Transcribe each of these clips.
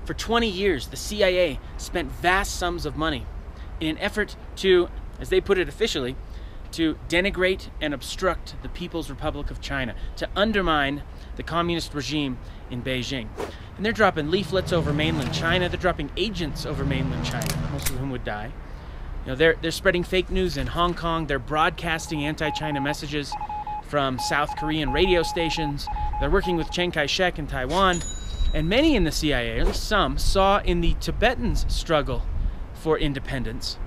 For 20 years, the CIA spent vast sums of money in an effort to, as they put it officially, to denigrate and obstruct the People's Republic of China, to undermine the communist regime in Beijing. And they're dropping leaflets over mainland China, they're dropping agents over mainland China, most of whom would die. You know, they're spreading fake news in Hong Kong, they're broadcasting anti-China messages from South Korean radio stations, they're working with Chiang Kai-shek in Taiwan, and many in the CIA, or at least some, saw in the Tibetans' struggle for independence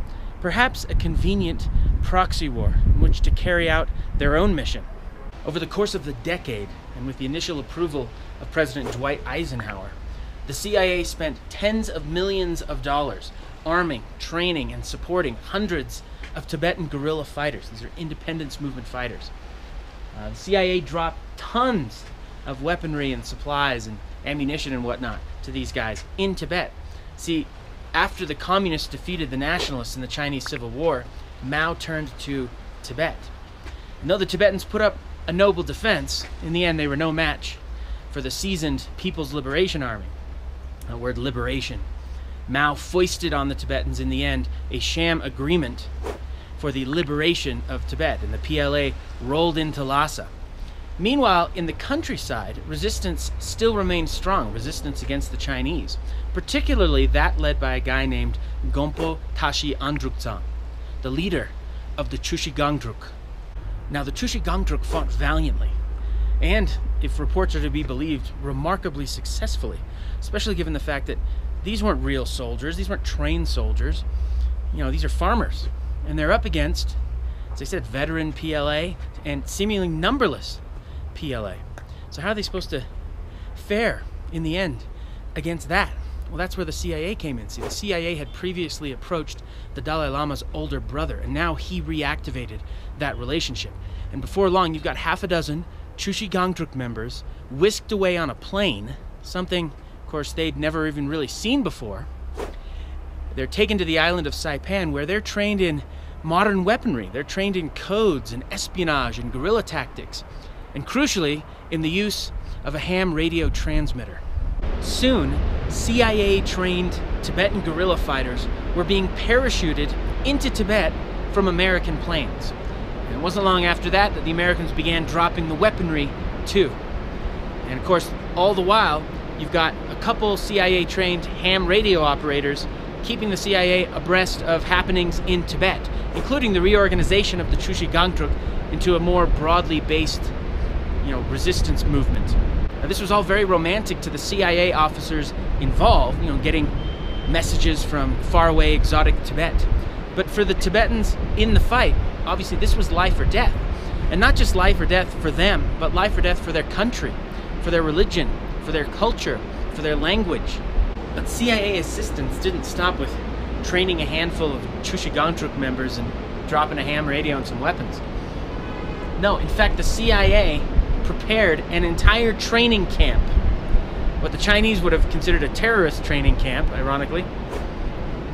perhaps a convenient proxy war in which to carry out their own mission. Over the course of the decade, and with the initial approval of President Dwight Eisenhower, the CIA spent tens of millions of dollars arming, training, and supporting hundreds of Tibetan guerrilla fighters. These are independence movement fighters. The CIA dropped tons of weaponry and supplies and ammunition and whatnot to these guys in Tibet. See, after the communists defeated the nationalists in the Chinese Civil War, Mao turned to Tibet. And though the Tibetans put up a noble defense, in the end they were no match for the seasoned People's Liberation Army. That word liberation. Mao foisted on the Tibetans in the end a sham agreement for the liberation of Tibet, and the PLA rolled into Lhasa. Meanwhile, in the countryside, resistance still remained strong, resistance against the Chinese, particularly that led by a guy named Gompo Tashi Andruktsang, the leader of the Chushi Gangdruk. Now, the Chushi Gangdruk fought valiantly, and, if reports are to be believed, remarkably successfully, especially given the fact that these weren't real soldiers, these weren't trained soldiers, you know, these are farmers, and they're up against, as I said, veteran PLA and seemingly numberless PLA. So how are they supposed to fare in the end against that? Well, that's where the CIA came in. See, the CIA had previously approached the Dalai Lama's older brother, and now he reactivated that relationship. And before long, you've got half a dozen Chushi Gangdruk members whisked away on a plane, something, of course, they'd never even really seen before. They're taken to the island of Saipan, where they're trained in modern weaponry. They're trained in codes and espionage and guerrilla tactics, and crucially, in the use of a ham radio transmitter. Soon, CIA-trained Tibetan guerrilla fighters were being parachuted into Tibet from American planes. And it wasn't long after that that the Americans began dropping the weaponry too. And of course, all the while, you've got a couple CIA-trained ham radio operators keeping the CIA abreast of happenings in Tibet, including the reorganization of the Chushi Gangdruk into a more broadly based, resistance movement. Now, this was all very romantic to the CIA officers involved, getting messages from faraway exotic Tibet. But for the Tibetans in the fight, obviously this was life or death. And not just life or death for them, but life or death for their country, for their religion, for their culture, for their language. But CIA assistants didn't stop with training a handful of Chushi Gangdruk members and dropping a ham radio and some weapons. No, in fact, the CIA prepared an entire training camp. What the Chinese would have considered a terrorist training camp, ironically,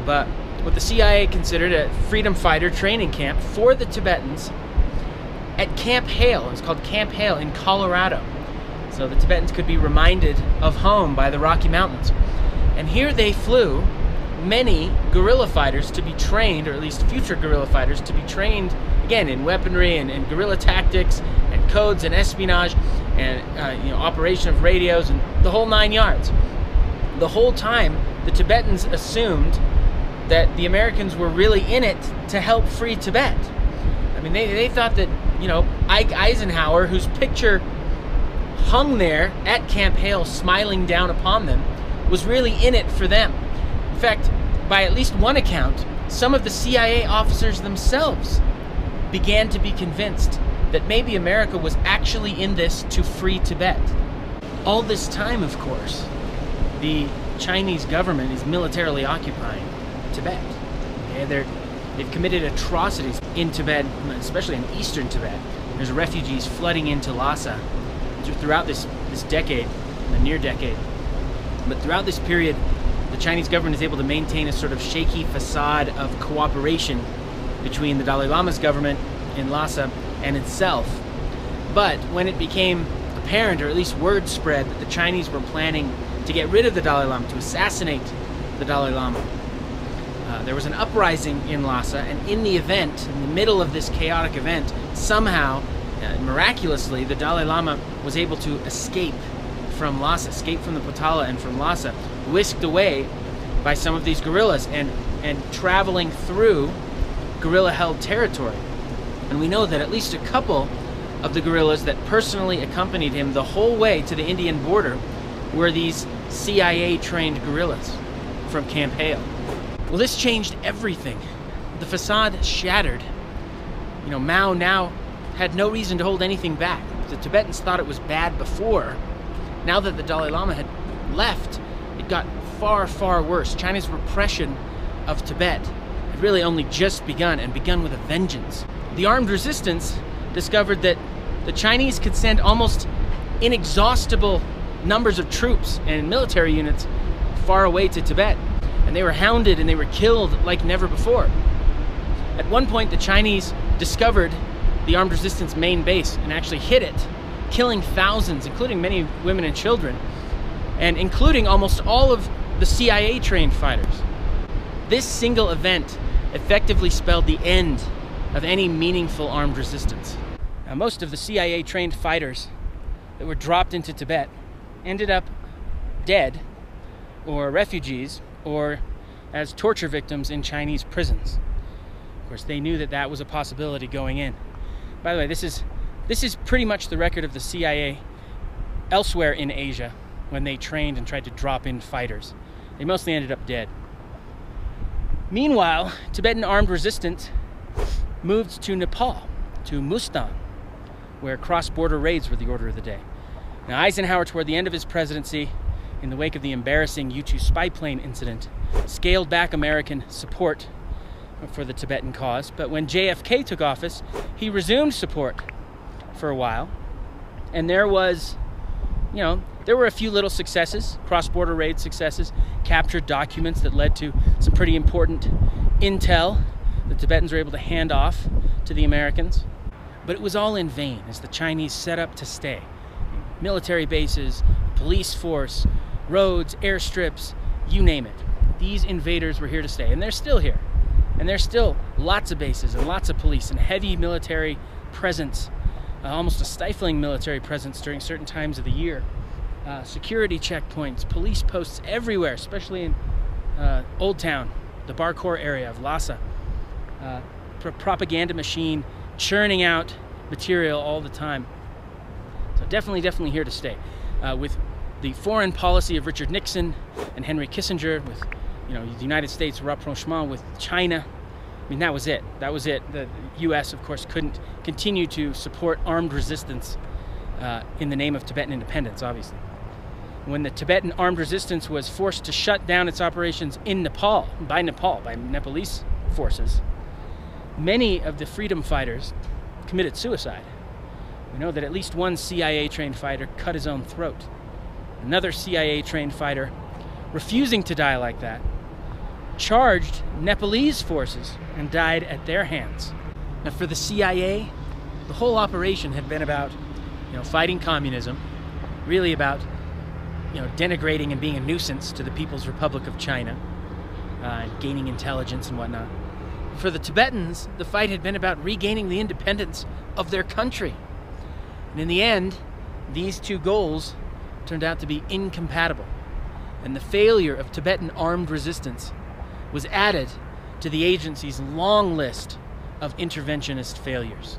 but what the CIA considered a freedom fighter training camp for the Tibetans at Camp Hale. It's called Camp Hale in Colorado. So the Tibetans could be reminded of home by the Rocky Mountains. And here they flew many guerrilla fighters to be trained, or at least future guerrilla fighters, to be trained, again, in weaponry and guerrilla tactics and codes and espionage and operation of radios and the whole 9 yards. The whole time, the Tibetans assumed that the Americans were really in it to help free Tibet. I mean, they thought that, Ike Eisenhower, whose picture hung there at Camp Hale smiling down upon them, was really in it for them. In fact, by at least one account, some of the CIA officers themselves began to be convinced that maybe America was actually in this to free Tibet. All this time, of course, the Chinese government is militarily occupying Tibet. Okay? They've committed atrocities in Tibet, especially in eastern Tibet. There's refugees flooding into Lhasa throughout this decade, the near decade. But throughout this period, the Chinese government is able to maintain a sort of shaky facade of cooperation between the Dalai Lama's government in Lhasa and itself. But when it became apparent, or at least word spread, that the Chinese were planning to get rid of the Dalai Lama, to assassinate the Dalai Lama. There was an uprising in Lhasa, and in the event, in the middle of this chaotic event, somehow, miraculously, the Dalai Lama was able to escape from Lhasa, escape from the Potala and from Lhasa, whisked away by some of these guerrillas and traveling through guerrilla-held territory. And we know that at least a couple of the guerrillas that personally accompanied him the whole way to the Indian border were these CIA-trained guerrillas from Camp Hale. Well, this changed everything. The facade shattered. You know, Mao now had no reason to hold anything back. The Tibetans thought it was bad before. Now that the Dalai Lama had left, it got far, far worse. China's repression of Tibet had really only just begun, and begun with a vengeance. The armed resistance discovered that the Chinese could send almost inexhaustible numbers of troops and military units far away to Tibet, and they were hounded and they were killed like never before. At one point, the Chinese discovered the armed resistance main base and actually hit it, killing thousands, including many women and children, and including almost all of the CIA-trained fighters. This single event effectively spelled the end of any meaningful armed resistance. Now, most of the CIA-trained fighters that were dropped into Tibet ended up dead, or refugees, or as torture victims in Chinese prisons. Of course, they knew that that was a possibility going in. By the way, this is pretty much the record of the CIA elsewhere in Asia when they trained and tried to drop in fighters. They mostly ended up dead. Meanwhile, Tibetan armed resistance moved to Nepal, to Mustan, where cross-border raids were the order of the day. Now, Eisenhower, toward the end of his presidency, in the wake of the embarrassing U-2 spy plane incident, scaled back American support for the Tibetan cause. But when JFK took office, he resumed support for a while. And there was, there were a few little successes, cross-border raid successes, captured documents that led to some pretty important intel the Tibetans were able to hand off to the Americans. But it was all in vain as the Chinese set up to stay. Military bases, police force, roads, airstrips, you name it. These invaders were here to stay, and they're still here. And there's still lots of bases and lots of police and heavy military presence, almost a stifling military presence during certain times of the year. Security checkpoints, police posts everywhere, especially in Old Town, the Barkor area of Lhasa. Propaganda machine churning out material all the time. So definitely here to stay. With the foreign policy of Richard Nixon and Henry Kissinger, with the United States rapprochement with China, I mean, that was it. That was it. The U.S., of course, couldn't continue to support armed resistance in the name of Tibetan independence, obviously. When the Tibetan armed resistance was forced to shut down its operations in Nepal, by Nepalese forces, many of the freedom fighters committed suicide. We know that at least one CIA-trained fighter cut his own throat. Another CIA-trained fighter, refusing to die like that, charged Nepalese forces and died at their hands. Now, for the CIA, the whole operation had been about, fighting communism, really about, denigrating and being a nuisance to the People's Republic of China, and gaining intelligence and whatnot. For the Tibetans, the fight had been about regaining the independence of their country. And in the end, these two goals turned out to be incompatible. And the failure of Tibetan armed resistance was added to the agency's long list of interventionist failures.